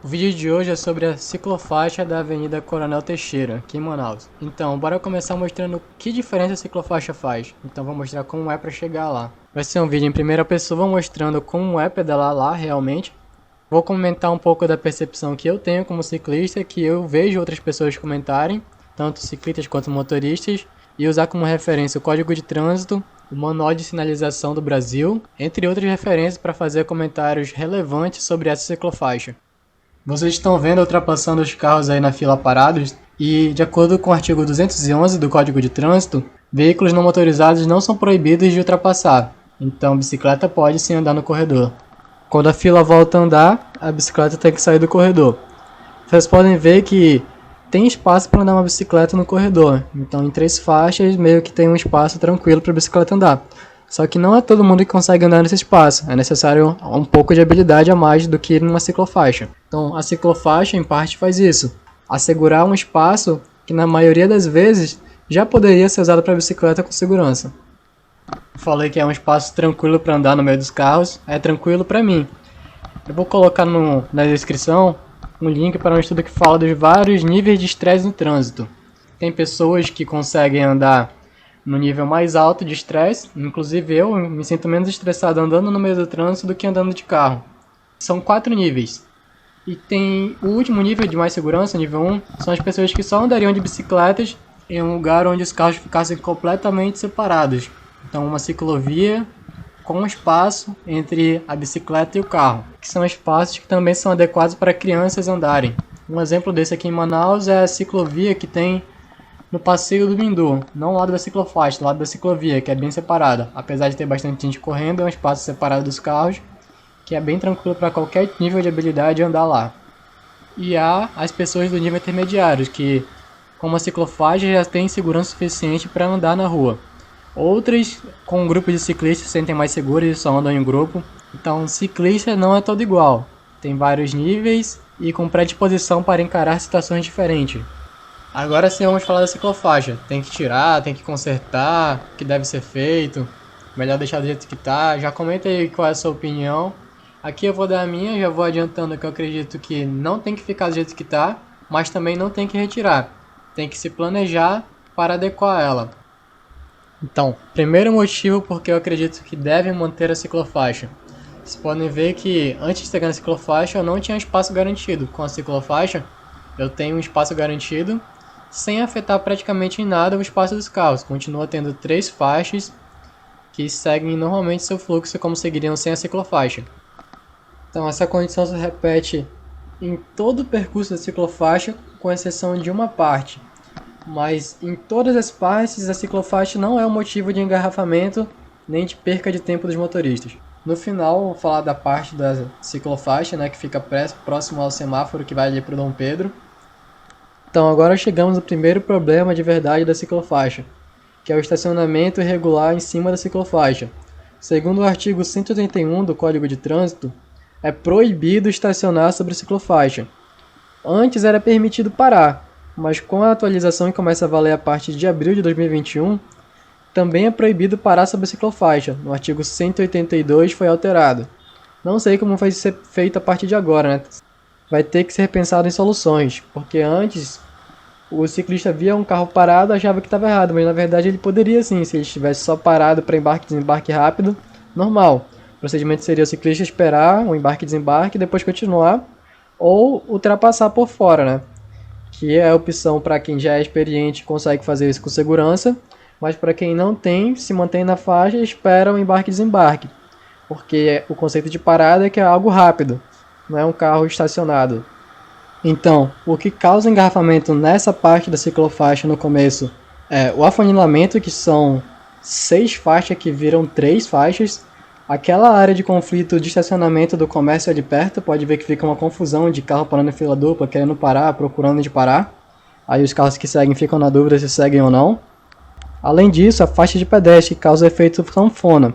O vídeo de hoje é sobre a ciclofaixa da Avenida Coronel Teixeira, aqui em Manaus. Então, bora começar mostrando que diferença a ciclofaixa faz. Então, vou mostrar como é para chegar lá. Vai ser um vídeo em primeira pessoa mostrando como é pedalar lá realmente. Vou comentar um pouco da percepção que eu tenho como ciclista, que eu vejo outras pessoas comentarem, tanto ciclistas quanto motoristas, e usar como referência o Código de Trânsito, o Manual de Sinalização do Brasil, entre outras referências para fazer comentários relevantes sobre essa ciclofaixa. Vocês estão vendo ultrapassando os carros aí na fila parados e, de acordo com o artigo 211 do Código de Trânsito, veículos não motorizados não são proibidos de ultrapassar, então bicicleta pode sim andar no corredor. Quando a fila volta a andar, a bicicleta tem que sair do corredor. Vocês podem ver que tem espaço para andar uma bicicleta no corredor, então em 3 faixas meio que tem um espaço tranquilo para a bicicleta andar. Só que não é todo mundo que consegue andar nesse espaço, é necessário um pouco de habilidade a mais do que numa ciclofaixa. Então a ciclofaixa em parte faz isso, assegurar um espaço que na maioria das vezes já poderia ser usado para bicicleta com segurança. Falei que é um espaço tranquilo para andar no meio dos carros, é tranquilo para mim. Eu vou colocar na descrição um link para um estudo que fala dos vários níveis de estresse no trânsito. Tem pessoas que conseguem andar no nível mais alto de estresse, inclusive eu me sinto menos estressado andando no meio do trânsito do que andando de carro. São 4 níveis. E tem o último nível de mais segurança, nível 1, são as pessoas que só andariam de bicicletas em um lugar onde os carros ficassem completamente separados. Então uma ciclovia com espaço entre a bicicleta e o carro, que são espaços que também são adequados para crianças andarem. Um exemplo desse aqui em Manaus é a ciclovia que tem no Passeio do Mindu, não ao lado da ciclofaixa, ao lado da ciclovia, que é bem separada. Apesar de ter bastante gente correndo, é um espaço separado dos carros, que é bem tranquilo para qualquer nível de habilidade andar lá. E há as pessoas do nível intermediário, que como a ciclofaixa já tem segurança suficiente para andar na rua. Outras, com um grupo de ciclistas, se sentem mais seguros e só andam em grupo. Então, ciclista não é todo igual. Tem vários níveis e com predisposição para encarar situações diferentes. Agora sim vamos falar da ciclofaixa. Tem que tirar, tem que consertar, o que deve ser feito. Melhor deixar do jeito que tá. Já comenta aí qual é a sua opinião. Aqui eu vou dar a minha, já vou adiantando que eu acredito que não tem que ficar do jeito que tá, mas também não tem que retirar. Tem que se planejar para adequar ela. Então, primeiro motivo porque eu acredito que devem manter a ciclofaixa. Vocês podem ver que antes de chegar na ciclofaixa eu não tinha espaço garantido. Com a ciclofaixa eu tenho um espaço garantido sem afetar praticamente em nada o espaço dos carros. Continua tendo 3 faixas que seguem normalmente seu fluxo como seguiriam sem a ciclofaixa. Então essa condição se repete em todo o percurso da ciclofaixa, com exceção de uma parte. Mas em todas as partes a ciclofaixa não é um motivo de engarrafamento nem de perca de tempo dos motoristas. No final, vou falar da parte da ciclofaixa, né, que fica próximo ao semáforo que vai ali para o Dom Pedro. Então agora chegamos ao primeiro problema de verdade da ciclofaixa, que é o estacionamento irregular em cima da ciclofaixa. Segundo o artigo 181 do Código de Trânsito, é proibido estacionar sobre a ciclofaixa. Antes era permitido parar, mas com a atualização que começa a valer a partir de abril de 2021, também é proibido parar sobre a ciclofaixa. No artigo 182 foi alterado. Não sei como vai ser feito a partir de agora, né? Vai ter que ser pensado em soluções, porque antes o ciclista via um carro parado achava que estava errado, mas na verdade ele poderia sim, se ele estivesse só parado para embarque e desembarque rápido, normal. O procedimento seria o ciclista esperar o embarque e desembarque e depois continuar, ou ultrapassar por fora, né? Que é a opção para quem já é experiente e consegue fazer isso com segurança, mas para quem não tem, se mantém na faixa e espera o embarque e desembarque, porque o conceito de parada é que é algo rápido, não é um carro estacionado. Então, o que causa engarrafamento nessa parte da ciclofaixa no começo é o afunilamento, que são 6 faixas que viram 3 faixas. Aquela área de conflito de estacionamento do comércio ali perto, pode ver que fica uma confusão de carro parando em fila dupla, querendo parar, procurando onde parar. Aí os carros que seguem ficam na dúvida se seguem ou não. Além disso, a faixa de pedestre, que causa o efeito sanfona,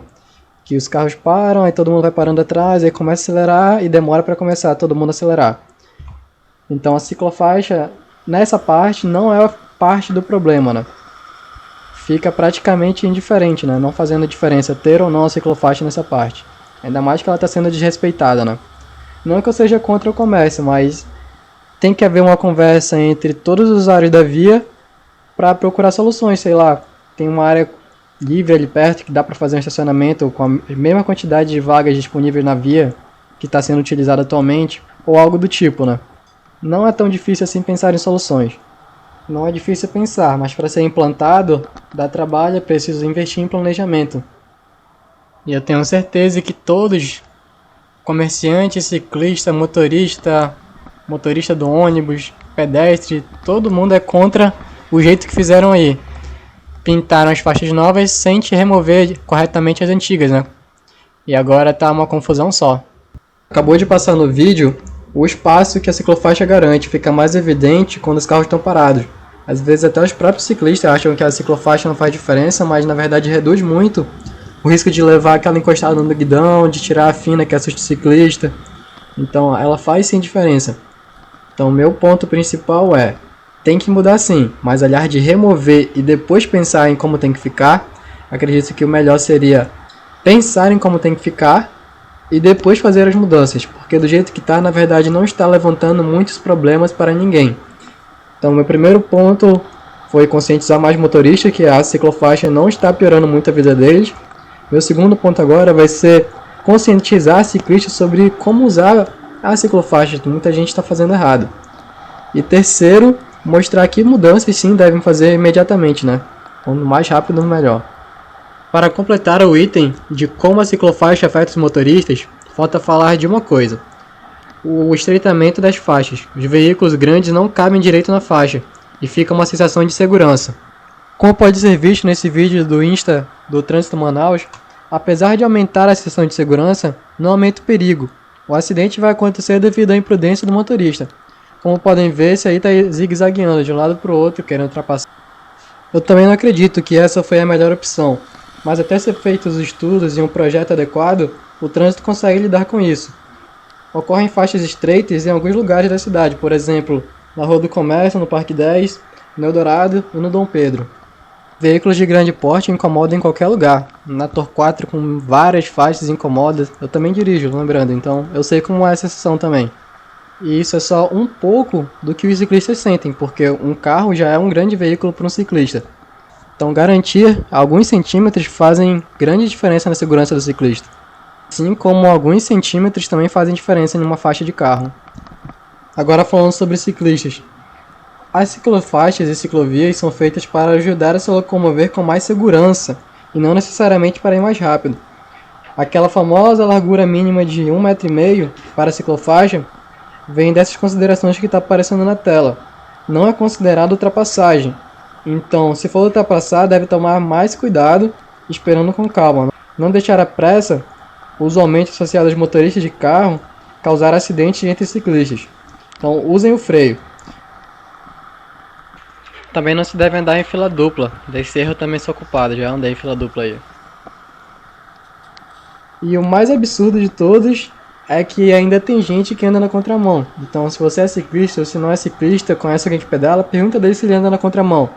que os carros param, aí todo mundo vai parando atrás, aí começa a acelerar e demora para começar todo mundo a acelerar. Então a ciclofaixa, nessa parte, não é parte do problema, né? Fica praticamente indiferente, né? Não fazendo diferença ter ou não a ciclofaixa nessa parte. Ainda mais que ela está sendo desrespeitada, né? Não que eu seja contra o comércio, mas tem que haver uma conversa entre todos os usuários da via para procurar soluções, sei lá. Tem uma área livre ali perto que dá para fazer um estacionamento com a mesma quantidade de vagas disponíveis na via que está sendo utilizada atualmente, ou algo do tipo, né? Não é tão difícil assim pensar em soluções. Não é difícil pensar, mas para ser implantado, dá trabalho, é preciso investir em planejamento. E eu tenho certeza que todos, comerciante, ciclista, motorista do ônibus, pedestre, todo mundo é contra o jeito que fizeram aí. Pintaram as faixas novas sem te remover corretamente as antigas, né? E agora tá uma confusão só. Acabou de passar no vídeo o espaço que a ciclofaixa garante, fica mais evidente quando os carros estão parados. Às vezes até os próprios ciclistas acham que a ciclofaixa não faz diferença, mas na verdade reduz muito o risco de levar aquela encostada no guidão, de tirar a fina que assusta o ciclista. Então ela faz sim diferença. Então meu ponto principal é, tem que mudar sim, mas olhar de remover e depois pensar em como tem que ficar, acredito que o melhor seria pensar em como tem que ficar e depois fazer as mudanças, porque do jeito que está, na verdade não está levantando muitos problemas para ninguém. Então meu primeiro ponto foi conscientizar mais motoristas que a ciclofaixa não está piorando muito a vida deles. Meu segundo ponto agora vai ser conscientizar ciclistas sobre como usar a ciclofaixa, que muita gente está fazendo errado. E terceiro, mostrar que mudanças sim devem fazer imediatamente, né? Quanto mais rápido, melhor. Para completar o item de como a ciclofaixa afeta os motoristas, falta falar de uma coisa: o estreitamento das faixas. Os veículos grandes não cabem direito na faixa e fica uma sensação de segurança. Como pode ser visto nesse vídeo do Insta do Trânsito Manaus, apesar de aumentar a sensação de segurança, não aumenta o perigo. O acidente vai acontecer devido à imprudência do motorista. Como podem ver, esse aí está zigue-zagueando de um lado para o outro, querendo ultrapassar. Eu também não acredito que essa foi a melhor opção, mas até ser feitos os estudos e um projeto adequado, o trânsito consegue lidar com isso. Ocorrem faixas estreitas em alguns lugares da cidade, por exemplo, na Rua do Comércio, no Parque 10, no Eldorado e no Dom Pedro. Veículos de grande porte incomodam em qualquer lugar. Na Torquato com várias faixas incomodas, eu também dirijo, lembrando, então eu sei como é essa sensação também. E isso é só um pouco do que os ciclistas sentem, porque um carro já é um grande veículo para um ciclista. Então garantir alguns centímetros fazem grande diferença na segurança do ciclista. Assim como alguns centímetros também fazem diferença em uma faixa de carro. Agora falando sobre ciclistas. As ciclofaixas e ciclovias são feitas para ajudar a se locomover com mais segurança e não necessariamente para ir mais rápido. Aquela famosa largura mínima de 1,5 m para a ciclofaixa vem dessas considerações que está aparecendo na tela. Não é considerado ultrapassagem. Então, se for ultrapassar, deve tomar mais cuidado, esperando com calma. Não deixar a pressa, usualmente associada aos motoristas de carro, causar acidentes entre ciclistas. Então, usem o freio. Também não se deve andar em fila dupla. Desse erro eu também sou culpado, já andei em fila dupla aí. E o mais absurdo de todos é que ainda tem gente que anda na contramão. Então, se você é ciclista ou se não é ciclista, conhece alguém que pedala, pergunta dele se ele anda na contramão.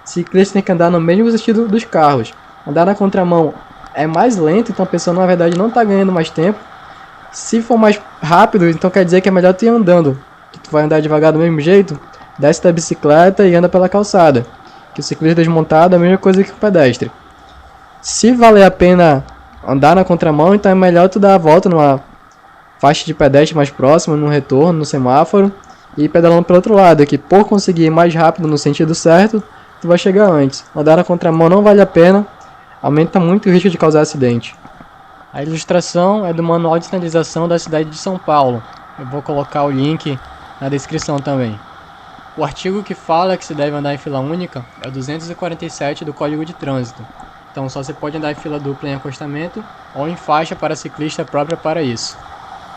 Ciclista tem que andar no mesmo sentido dos carros. Andar na contramão é mais lento, então a pessoa na verdade não está ganhando mais tempo. Se for mais rápido, então quer dizer que é melhor tu ir andando. Tu vai andar devagar do mesmo jeito, desce da bicicleta e anda pela calçada. Que o ciclista desmontado é a mesma coisa que o pedestre. Se valer a pena andar na contramão, então é melhor tu dar a volta numa faixa de pedestre mais próxima, no retorno, no semáforo, e ir pedalando pelo outro lado, que por conseguir ir mais rápido no sentido certo, tu vai chegar antes. Andar na contramão não vale a pena, aumenta muito o risco de causar acidente. A ilustração é do Manual de Sinalização da cidade de São Paulo. Eu vou colocar o link na descrição também. O artigo que fala que se deve andar em fila única é o 247 do Código de Trânsito. Então só se pode andar em fila dupla em acostamento ou em faixa para ciclista própria para isso.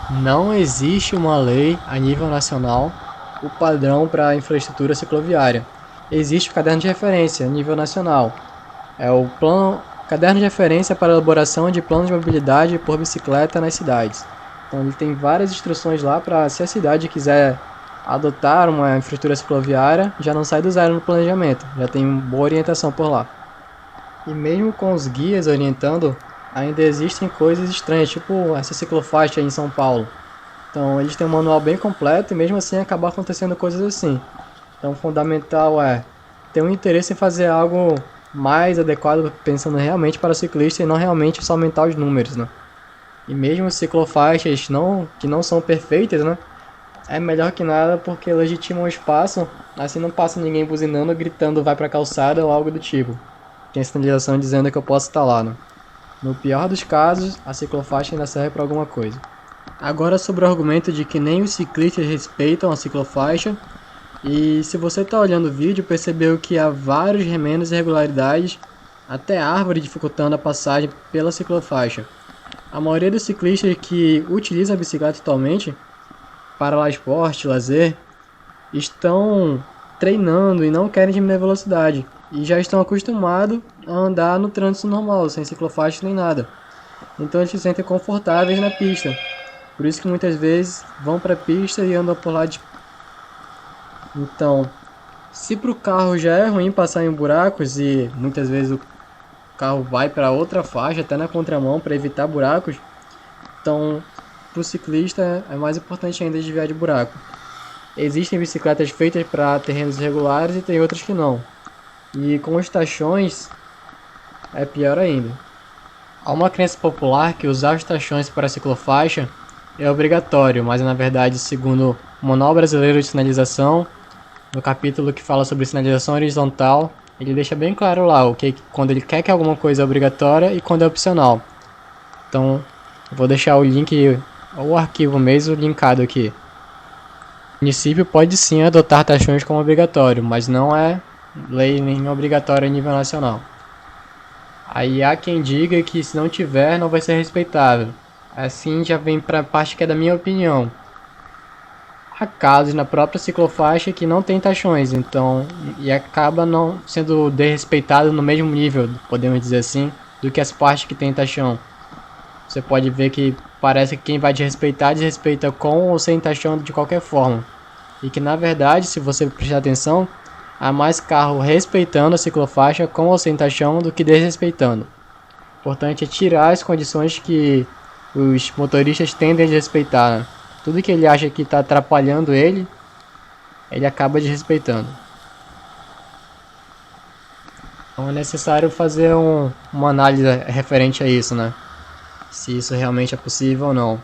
Não existe uma lei a nível nacional, o padrão para a infraestrutura cicloviária. Existe o caderno de referência a nível nacional. É o caderno de referência para a elaboração de planos de mobilidade por bicicleta nas cidades. Então ele tem várias instruções lá para, se a cidade quiser adotar uma infraestrutura cicloviária, já não sai do zero no planejamento, já tem boa orientação por lá. E mesmo com os guias orientando, ainda existem coisas estranhas, tipo essa ciclofaixa em São Paulo. Então eles têm um manual bem completo e mesmo assim acaba acontecendo coisas assim. Então o fundamental é ter um interesse em fazer algo mais adequado, pensando realmente para o ciclista e não realmente só aumentar os números, né? E mesmo ciclofaixas que não são perfeitas, né? É melhor que nada porque legitimam o espaço, assim não passa ninguém buzinando, gritando vai pra calçada ou algo do tipo. Tem sinalização dizendo que eu posso estar lá, né? No pior dos casos, a ciclofaixa ainda serve para alguma coisa. Agora sobre o argumento de que nem os ciclistas respeitam a ciclofaixa, e se você está olhando o vídeo, percebeu que há vários remendos e irregularidades, até árvore dificultando a passagem pela ciclofaixa. A maioria dos ciclistas que utiliza a bicicleta atualmente para esporte, lazer, estão treinando e não querem diminuir a velocidade. E já estão acostumados a andar no trânsito normal, sem ciclofaixa nem nada. Então eles se sentem confortáveis na pista. Por isso que muitas vezes vão para a pista e andam por lá de... Então, se para o carro já é ruim passar em buracos e muitas vezes o carro vai para outra faixa, até na contramão, para evitar buracos, então para o ciclista é mais importante ainda desviar de buraco. Existem bicicletas feitas para terrenos irregulares e tem outras que não. E com os tachões é pior ainda. Há uma crença popular que usar os tachões para a ciclofaixa é obrigatório, mas na verdade, segundo o Manual Brasileiro de Sinalização, no capítulo que fala sobre sinalização horizontal, ele deixa bem claro lá quando ele quer que alguma coisa é obrigatória e quando é opcional. Então, eu vou deixar o link, ou o arquivo mesmo, linkado aqui. O município pode sim adotar taxões como obrigatório, mas não é lei nem obrigatória a nível nacional. Aí há quem diga que se não tiver, não vai ser respeitável. Assim já vem para a parte que é da minha opinião. Há casos na própria ciclofaixa que não tem taxões, então, e acaba não sendo desrespeitado no mesmo nível, podemos dizer assim, do que as partes que tem taxão. Você pode ver que parece que quem vai desrespeita com ou sem taxão de qualquer forma. E que na verdade, se você prestar atenção, há mais carro respeitando a ciclofaixa com ou sem taxão do que desrespeitando. O importante é tirar as condições que os motoristas tendem a desrespeitar, né? Tudo que ele acha que está atrapalhando ele acaba desrespeitando. Então é necessário fazer uma análise referente a isso, né? Se isso realmente é possível ou não.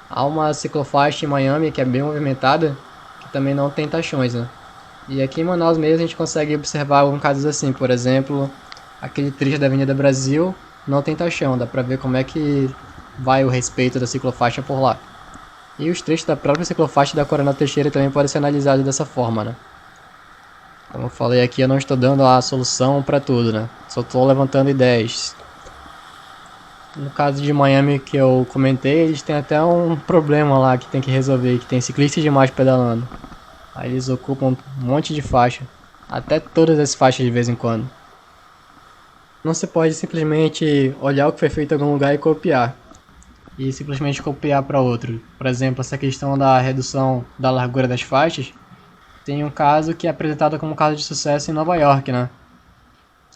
Há uma ciclofaixa em Miami que é bem movimentada, que também não tem taxões, né? E aqui em Manaus mesmo a gente consegue observar alguns casos assim, por exemplo, aquele trecho da Avenida Brasil não tem taxão, dá pra ver como é que vai o respeito da ciclofaixa por lá. E os trechos da própria ciclofaixa da Coronel Teixeira também podem ser analisados dessa forma, né? Como eu falei aqui, eu não estou dando a solução para tudo, né? Só estou levantando ideias. No caso de Miami que eu comentei, eles têm até um problema lá que tem que resolver, que tem ciclistas demais pedalando. Aí eles ocupam um monte de faixa, até todas as faixas de vez em quando. Não se pode simplesmente olhar o que foi feito em algum lugar e copiar. E simplesmente copiar para outro. Por exemplo, essa questão da redução da largura das faixas, tem um caso que é apresentado como um caso de sucesso em Nova York, né?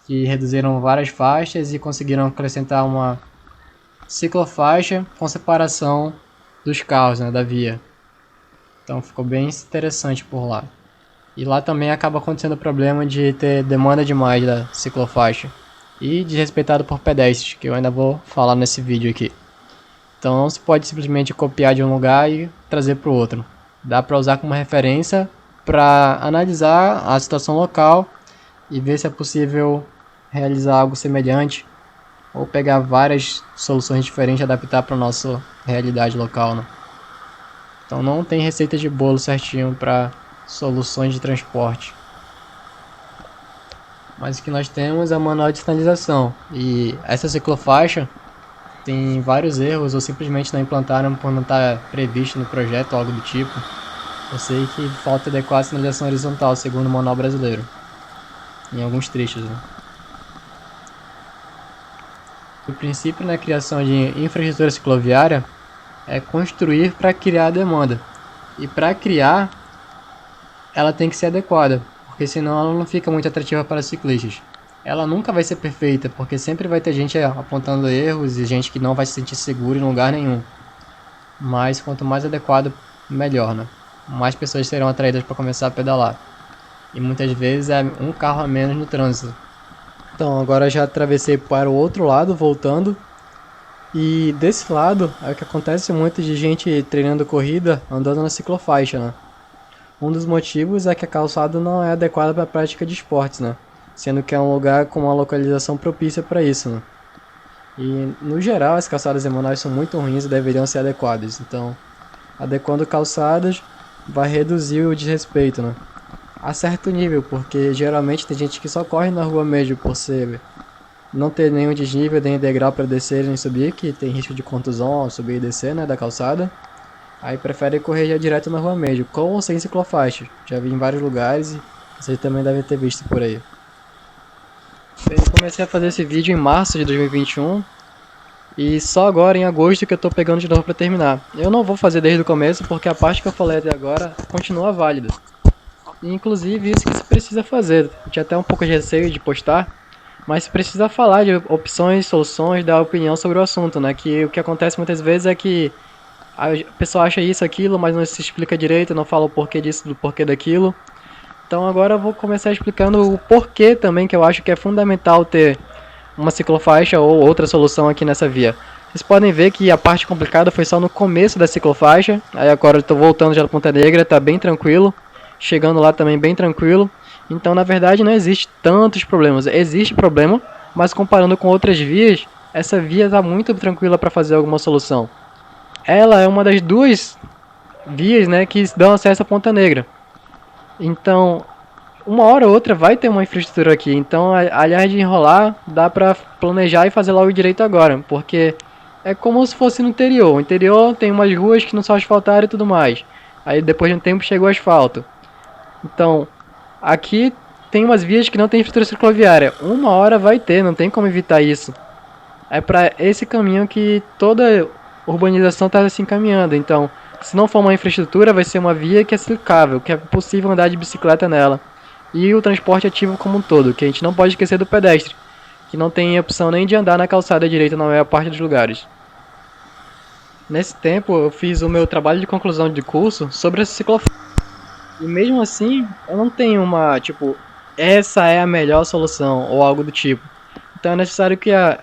Que reduziram várias faixas e conseguiram acrescentar uma ciclofaixa com separação dos carros, né, da via. Então ficou bem interessante por lá. E lá também acaba acontecendo o problema de ter demanda demais da ciclofaixa. E desrespeitado por pedestres, que eu ainda vou falar nesse vídeo aqui. Então não se pode simplesmente copiar de um lugar e trazer para o outro. Dá para usar como referência para analisar a situação local e ver se é possível realizar algo semelhante ou pegar várias soluções diferentes e adaptar para a nossa realidade local, né? Então não tem receita de bolo certinho para soluções de transporte. Mas o que nós temos é o manual de sinalização. E essa ciclofaixa tem vários erros ou simplesmente não implantaram por não estar previsto no projeto ou algo do tipo. Eu sei que falta adequar a sinalização horizontal segundo o manual brasileiro. Em alguns trechos, né? O princípio na criação de infraestrutura cicloviária é construir para criar a demanda. E para criar, ela tem que ser adequada, porque senão ela não fica muito atrativa para ciclistas. Ela nunca vai ser perfeita, porque sempre vai ter gente apontando erros e gente que não vai se sentir seguro em lugar nenhum. Mas quanto mais adequado, melhor, né? Mais pessoas serão atraídas para começar a pedalar. E muitas vezes é um carro a menos no trânsito. Então agora já atravessei para o outro lado, voltando. E desse lado é o que acontece muito de gente treinando corrida andando na ciclofaixa, né? Um dos motivos é que a calçada não é adequada para a prática de esportes, né? Sendo que é um lugar com uma localização propícia para isso, né? E no geral as calçadas em Manaus são muito ruins e deveriam ser adequadas. Então, adequando calçadas vai reduzir o desrespeito, né? A certo nível, porque geralmente tem gente que só corre na rua mesmo por ser não ter nenhum desnível, nem degrau para descer nem subir, que tem risco de contusão ao subir e descer, né, da calçada. Aí prefere correr já direto na rua mesmo, com ou sem ciclofaixa. Já vi em vários lugares e vocês também devem ter visto por aí. Bem, eu comecei a fazer esse vídeo em março de 2021 e só agora em agosto que eu tô pegando de novo para terminar. Eu não vou fazer desde o começo porque a parte que eu falei até agora continua válida. E, inclusive isso que se precisa fazer. Eu tinha até um pouco de receio de postar, mas precisa falar de opções, soluções, dar opinião sobre o assunto, né? Que o que acontece muitas vezes é que a pessoa acha isso, aquilo, mas não se explica direito, não fala o porquê disso, do porquê daquilo. Então agora eu vou começar explicando o porquê também, que eu acho que é fundamental ter uma ciclofaixa ou outra solução aqui nessa via. Vocês podem ver que a parte complicada foi só no começo da ciclofaixa, aí agora eu tô voltando já da Ponta Negra, tá bem tranquilo, chegando lá também bem tranquilo. Então, na verdade, não existe tantos problemas. Existe problema, mas comparando com outras vias, essa via está muito tranquila para fazer alguma solução. Ela é uma das duas vias, né, que dão acesso à Ponta Negra. Então, uma hora ou outra vai ter uma infraestrutura aqui. Então, aliás de enrolar, dá para planejar e fazer logo direito agora, porque é como se fosse no interior. O interior tem umas ruas que não são asfaltadas e tudo mais. Aí, depois de um tempo, chegou o asfalto. Então, aqui tem umas vias que não tem infraestrutura cicloviária. Uma hora vai ter, não tem como evitar isso. É para esse caminho que toda urbanização está se encaminhando. Então, se não for uma infraestrutura, vai ser uma via que é ciclável, que é possível andar de bicicleta nela. E o transporte ativo como um todo, que a gente não pode esquecer do pedestre, que não tem opção nem de andar na calçada direita na maior parte dos lugares. Nesse tempo, eu fiz o meu trabalho de conclusão de curso sobre essa ciclofaixa. E mesmo assim, eu não tenho uma, tipo, essa é a melhor solução ou algo do tipo. Então é necessário que a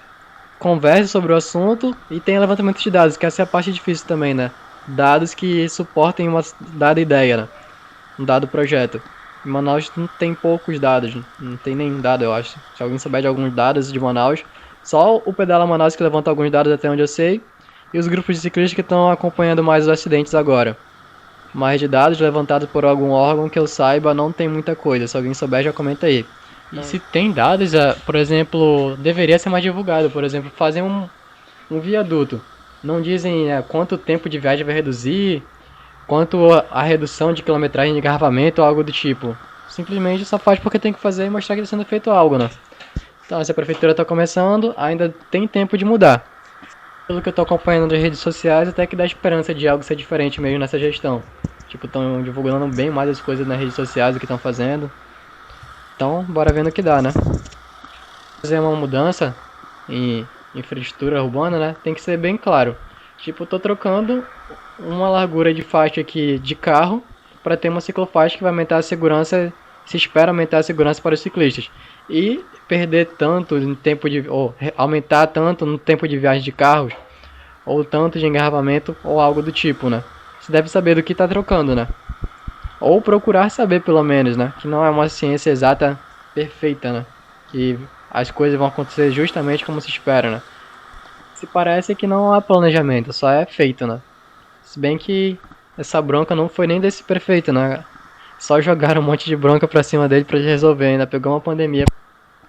converse sobre o assunto e tenha levantamento de dados, que essa é a parte difícil também, né? Dados que suportem uma dada ideia, né? Um dado projeto. Em Manaus não tem poucos dados, não tem nenhum dado, eu acho. Se alguém souber de alguns dados de Manaus, só o Pedala Manaus que levanta alguns dados até onde eu sei, e os grupos de ciclistas que estão acompanhando mais os acidentes agora. Mas de dados levantados por algum órgão que eu saiba, não tem muita coisa. Se alguém souber, já comenta aí. E se tem dados, por exemplo, deveria ser mais divulgado. Por exemplo, fazer um viaduto. Não dizem quanto tempo de viagem vai reduzir, quanto a redução de quilometragem de engarrafamento ou algo do tipo. Simplesmente só faz porque tem que fazer e mostrar que está sendo feito algo, né? Então, se a prefeitura está começando, ainda tem tempo de mudar. Pelo que eu tô acompanhando nas redes sociais, até que dá esperança de algo ser diferente mesmo nessa gestão. Tipo, estão divulgando bem mais as coisas nas redes sociais do que estão fazendo. Então, bora ver no que dá, né? Fazer uma mudança em infraestrutura urbana, né? Tem que ser bem claro. Tipo, eu tô trocando uma largura de faixa aqui de carro para ter uma ciclofaixa que vai aumentar a segurança, se espera aumentar a segurança para os ciclistas. E perder tanto no tempo de, ou aumentar tanto no tempo de viagem de carros, ou tanto de engarrafamento, ou algo do tipo, né? Você deve saber do que está trocando, né? Ou procurar saber pelo menos, né? Que não é uma ciência exata perfeita, né? Que as coisas vão acontecer justamente como se espera, né? Se parece que não há planejamento, só é feito, né? Se bem que essa bronca não foi nem desse prefeito, né? Só jogaram um monte de bronca pra cima dele pra resolver, ainda pegou uma pandemia.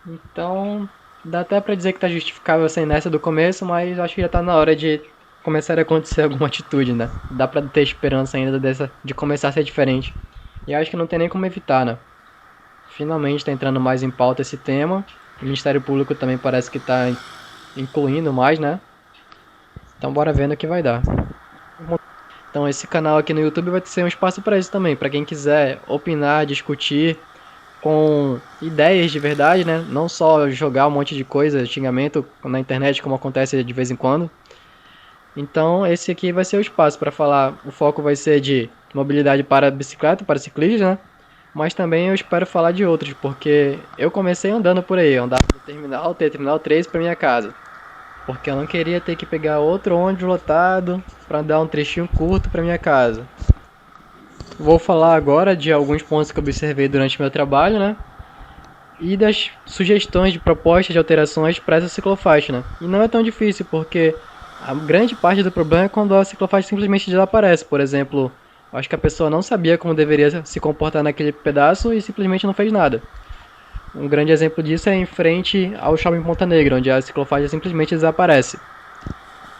Então, dá até pra dizer que tá justificável essa inércia do começo, mas acho que já tá na hora de começar a acontecer alguma atitude, né? Dá pra ter esperança ainda de começar a ser diferente. E acho que não tem nem como evitar, né? Finalmente tá entrando mais em pauta esse tema. O Ministério Público também parece que tá incluindo mais, né? Então bora ver no que vai dar. Então esse canal aqui no YouTube vai ser um espaço para isso também, para quem quiser opinar, discutir com ideias de verdade, né? Não só jogar um monte de coisa, xingamento na internet como acontece de vez em quando. Então esse aqui vai ser o espaço para falar, o foco vai ser de mobilidade para bicicleta, para ciclistas, né? Mas também eu espero falar de outros, porque eu comecei andando por aí, eu andava do terminal 3 para minha casa. Porque eu não queria ter que pegar outro ônibus lotado para dar um trechinho curto para minha casa. Vou falar agora de alguns pontos que eu observei durante meu trabalho, né? E das sugestões de propostas de alterações para essa ciclofaixa, né? E não é tão difícil, porque a grande parte do problema é quando a ciclofaixa simplesmente desaparece. Por exemplo, eu acho que a pessoa não sabia como deveria se comportar naquele pedaço e simplesmente não fez nada. Um grande exemplo disso é em frente ao Shopping Ponta Negra, onde a ciclofaixa simplesmente desaparece.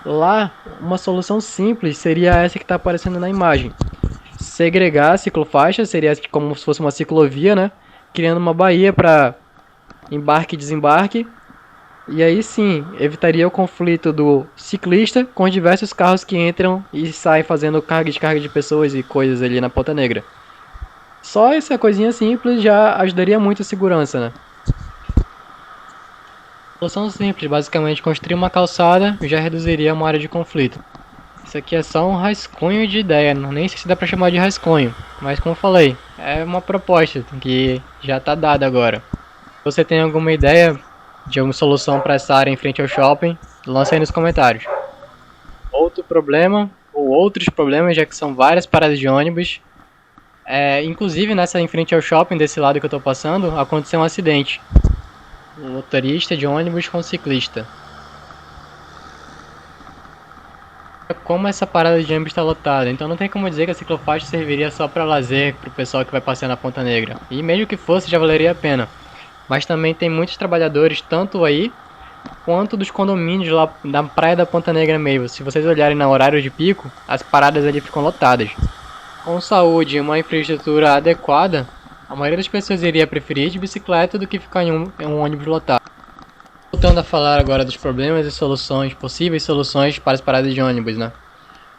Lá, uma solução simples seria essa que está aparecendo na imagem. Segregar a ciclofaixa, seria como se fosse uma ciclovia, né? Criando uma baía para embarque e desembarque. E aí sim, evitaria o conflito do ciclista com diversos carros que entram e saem fazendo carga e descarga de pessoas e coisas ali na Ponta Negra. Só essa coisinha simples já ajudaria muito a segurança, né? Solução simples, basicamente construir uma calçada já reduziria uma área de conflito. Isso aqui é só um rascunho de ideia, nem sei se dá pra chamar de rascunho, mas como eu falei, é uma proposta que já tá dada agora. Se você tem alguma ideia de alguma solução para essa área em frente ao shopping, lança aí nos comentários. Outro problema, ou outros problemas, já que são várias paradas de ônibus, inclusive nessa em frente ao shopping, desse lado que eu tô passando, aconteceu um acidente. Um motorista de ônibus com um ciclista. Como essa parada de ônibus está lotada, então não tem como dizer que a ciclofaixa serviria só para lazer para o pessoal que vai passear na Ponta Negra. E mesmo que fosse, já valeria a pena. Mas também tem muitos trabalhadores, tanto aí, quanto dos condomínios lá da praia da Ponta Negra mesmo. Se vocês olharem no horário de pico, as paradas ali ficam lotadas. Com saúde e uma infraestrutura adequada, a maioria das pessoas iria preferir ir de bicicleta do que ficar em um ônibus lotado. Voltando a falar agora dos problemas e soluções, possíveis soluções para as paradas de ônibus, né?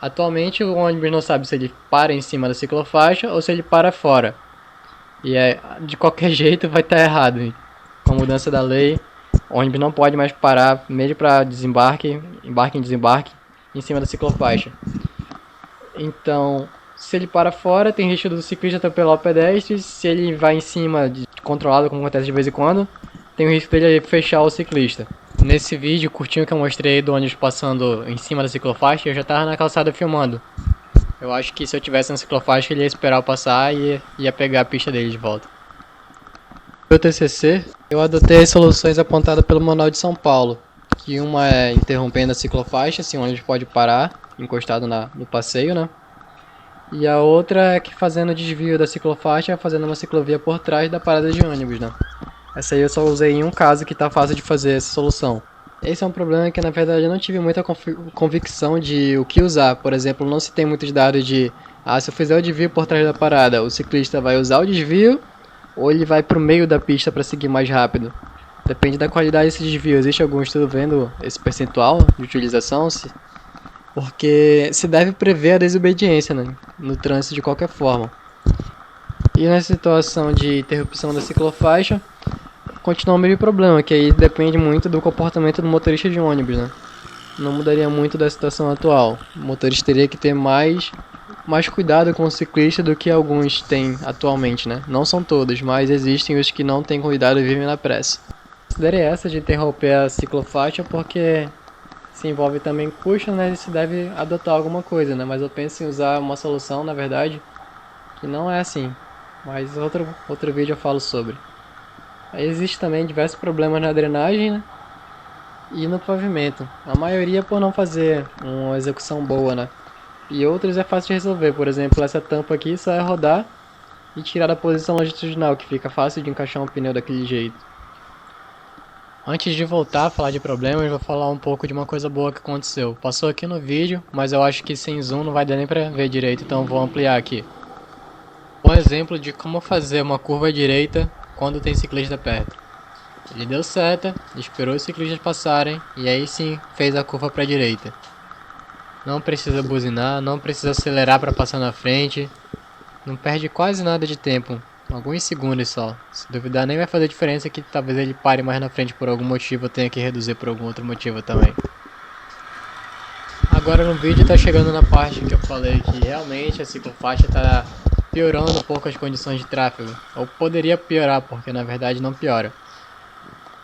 Atualmente o ônibus não sabe se ele para em cima da ciclofaixa ou se ele para fora. E de qualquer jeito vai estar errado. Com a mudança da lei, o ônibus não pode mais parar, mesmo para desembarque, embarque e desembarque, em cima da ciclofaixa. Então, se ele para fora, tem risco do ciclista atropelar o pedestre. Se ele vai em cima, controlado como acontece de vez em quando, tem o risco dele fechar o ciclista. Nesse vídeo curtinho que eu mostrei do ônibus passando em cima da ciclofaixa, eu já estava na calçada filmando. Eu acho que se eu tivesse na ciclofaixa, ele ia esperar eu passar e ia pegar a pista dele de volta. No meu TCC, eu adotei as soluções apontadas pelo Manual de São Paulo, que uma é interrompendo a ciclofaixa, assim, o ônibus pode parar, encostado no passeio, né? E a outra é que fazendo o desvio da ciclofaixa, fazendo uma ciclovia por trás da parada de ônibus, né? Essa aí eu só usei em um caso que tá fácil de fazer essa solução. Esse é um problema que na verdade eu não tive muita convicção de o que usar. Por exemplo, não se tem muitos dados de se eu fizer o desvio por trás da parada, o ciclista vai usar o desvio ou ele vai pro meio da pista para seguir mais rápido. Depende da qualidade desse desvio. Existe algum estudo vendo esse percentual de utilização? Porque se deve prever a desobediência, né, no trânsito de qualquer forma. E na situação de interrupção da ciclofaixa, continua o mesmo problema, que aí depende muito do comportamento do motorista de ônibus, né? Não mudaria muito da situação atual. O motorista teria que ter mais cuidado com o ciclista do que alguns têm atualmente, né? Não são todos, mas existem os que não têm cuidado e vivem na pressa. Considerei essa de interromper a ciclofaixa porque se envolve também custo, né? E se deve adotar alguma coisa, né? Mas eu penso em usar uma solução, na verdade, que não é assim. Mas outro vídeo eu falo sobre. Existe também diversos problemas na drenagem, né? E no pavimento. A maioria por não fazer uma execução boa, né? E outros é fácil de resolver. Por exemplo, essa tampa aqui só é rodar e tirar da posição longitudinal, que fica fácil de encaixar um pneu daquele jeito. Antes de voltar a falar de problemas, vou falar um pouco de uma coisa boa que aconteceu. Passou aqui no vídeo, mas eu acho que sem zoom não vai dar nem pra ver direito, então vou ampliar aqui. Um exemplo de como fazer uma curva direita quando tem ciclista perto. Ele deu seta, esperou os ciclistas passarem e aí sim fez a curva para a direita. Não precisa buzinar, não precisa acelerar para passar na frente, não perde quase nada de tempo, alguns segundos só. Se duvidar nem vai fazer diferença que talvez ele pare mais na frente por algum motivo ou tenha que reduzir por algum outro motivo também. agora no vídeo tá chegando na parte que eu falei que realmente a ciclofaixa tá piorando um pouco as condições de tráfego. Ou poderia piorar, porque na verdade não piora.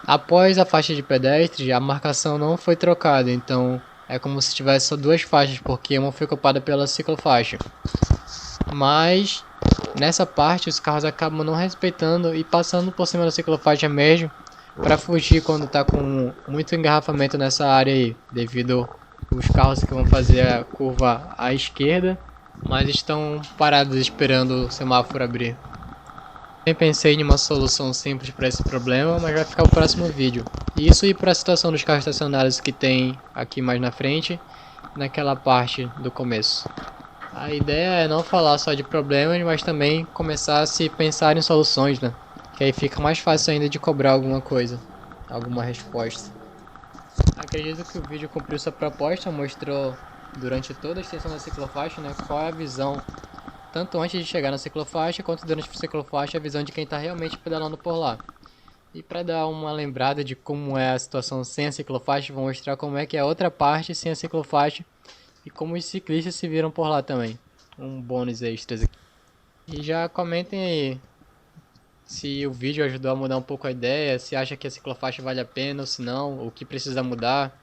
Após a faixa de pedestres, a marcação não foi trocada, então é como se tivesse só duas faixas, porque uma foi ocupada pela ciclofaixa. Mas nessa parte os carros acabam não respeitando e passando por cima da ciclofaixa mesmo, para fugir quando tá com muito engarrafamento nessa área aí, devido os carros que vão fazer a curva à esquerda, mas estão parados esperando o semáforo abrir. Nem pensei em uma solução simples para esse problema, mas vai ficar o próximo vídeo. E isso e para a situação dos carros estacionários que tem aqui mais na frente, naquela parte do começo. A ideia é não falar só de problemas, mas também começar a se pensar em soluções, né? Que aí fica mais fácil ainda de cobrar alguma coisa, alguma resposta. Acredito que o vídeo cumpriu sua proposta, mostrou durante toda a extensão da ciclofaixa, né, qual é a visão, tanto antes de chegar na ciclofaixa, quanto durante a ciclofaixa, a visão de quem está realmente pedalando por lá. E para dar uma lembrada de como é a situação sem a ciclofaixa, vou mostrar como é que é a outra parte sem a ciclofaixa e como os ciclistas se viram por lá também. Um bônus extras aqui. E já comentem aí se o vídeo ajudou a mudar um pouco a ideia, se acha que a ciclofaixa vale a pena ou se não, o que precisa mudar.